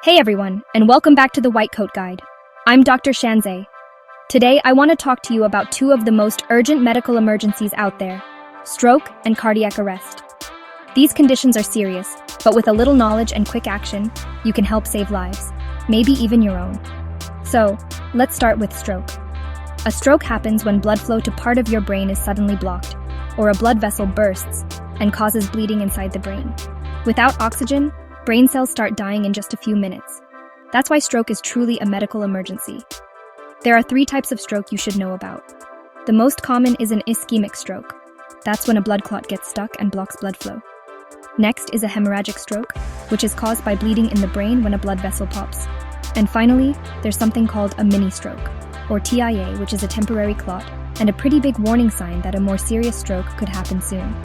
Hey everyone, and welcome back to the White Coat Guide. I'm Dr. Shanzeh. Today, I want to talk to you about two of the most urgent medical emergencies out there: stroke and cardiac arrest. These conditions are serious, but with a little knowledge and quick action, you can help save lives, maybe even your own. So, let's start with stroke. A stroke happens when blood flow to part of your brain is suddenly blocked, or a blood vessel bursts and causes bleeding inside the brain. Without oxygen, brain cells start dying in just a few minutes. That's why stroke is truly a medical emergency. There are 3 types of stroke you should know about. The most common is an ischemic stroke. That's when a blood clot gets stuck and blocks blood flow. Next is a hemorrhagic stroke, which is caused by bleeding in the brain when a blood vessel pops. And finally, there's something called a mini stroke, or TIA, which is a temporary clot, and a pretty big warning sign that a more serious stroke could happen soon.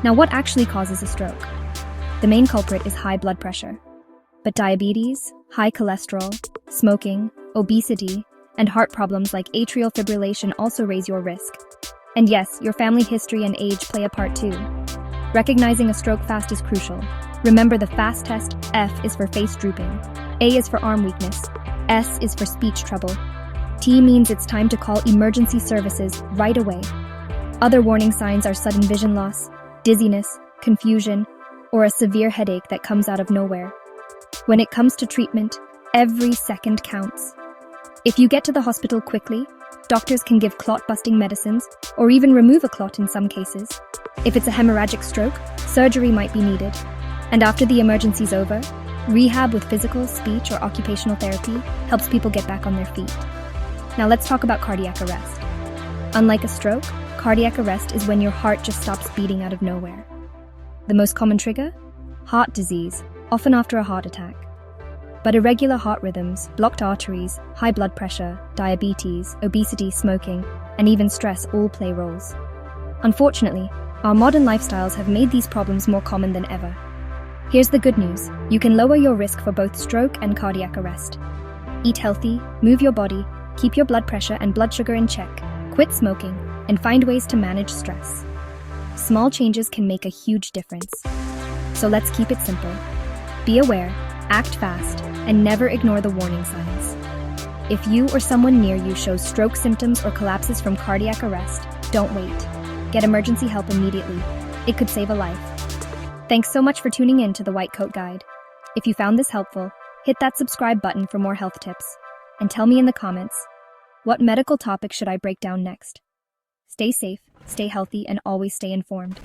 Now, what actually causes a stroke? The main culprit is high blood pressure. But diabetes, high cholesterol, smoking, obesity, and heart problems like atrial fibrillation also raise your risk. And yes, your family history and age play a part too. Recognizing a stroke fast is crucial. Remember the FAST test. F is for face drooping. A is for arm weakness. S is for speech trouble. T means it's time to call emergency services right away. Other warning signs are sudden vision loss, dizziness, confusion, or a severe headache that comes out of nowhere. When it comes to treatment, every second counts. If you get to the hospital quickly, doctors can give clot-busting medicines or even remove a clot in some cases. If it's a hemorrhagic stroke, surgery might be needed. And after the emergency's over, rehab with physical, speech, or occupational therapy helps people get back on their feet. Now let's talk about cardiac arrest. Unlike a stroke, cardiac arrest is when your heart just stops beating out of nowhere. The most common trigger? Heart disease, often after a heart attack. But irregular heart rhythms, blocked arteries, high blood pressure, diabetes, obesity, smoking, and even stress all play roles. Unfortunately, our modern lifestyles have made these problems more common than ever. Here's the good news: you can lower your risk for both stroke and cardiac arrest. Eat healthy, move your body, keep your blood pressure and blood sugar in check, quit smoking, and find ways to manage stress. Small changes can make a huge difference. So let's keep it simple. Be aware, act fast, and never ignore the warning signs. If you or someone near you shows stroke symptoms or collapses from cardiac arrest, don't wait. Get emergency help immediately. It could save a life. Thanks so much for tuning in to the White Coat Guide. If you found this helpful, hit that subscribe button for more health tips. And tell me in the comments, what medical topic should I break down next? Stay safe, stay healthy, and always stay informed.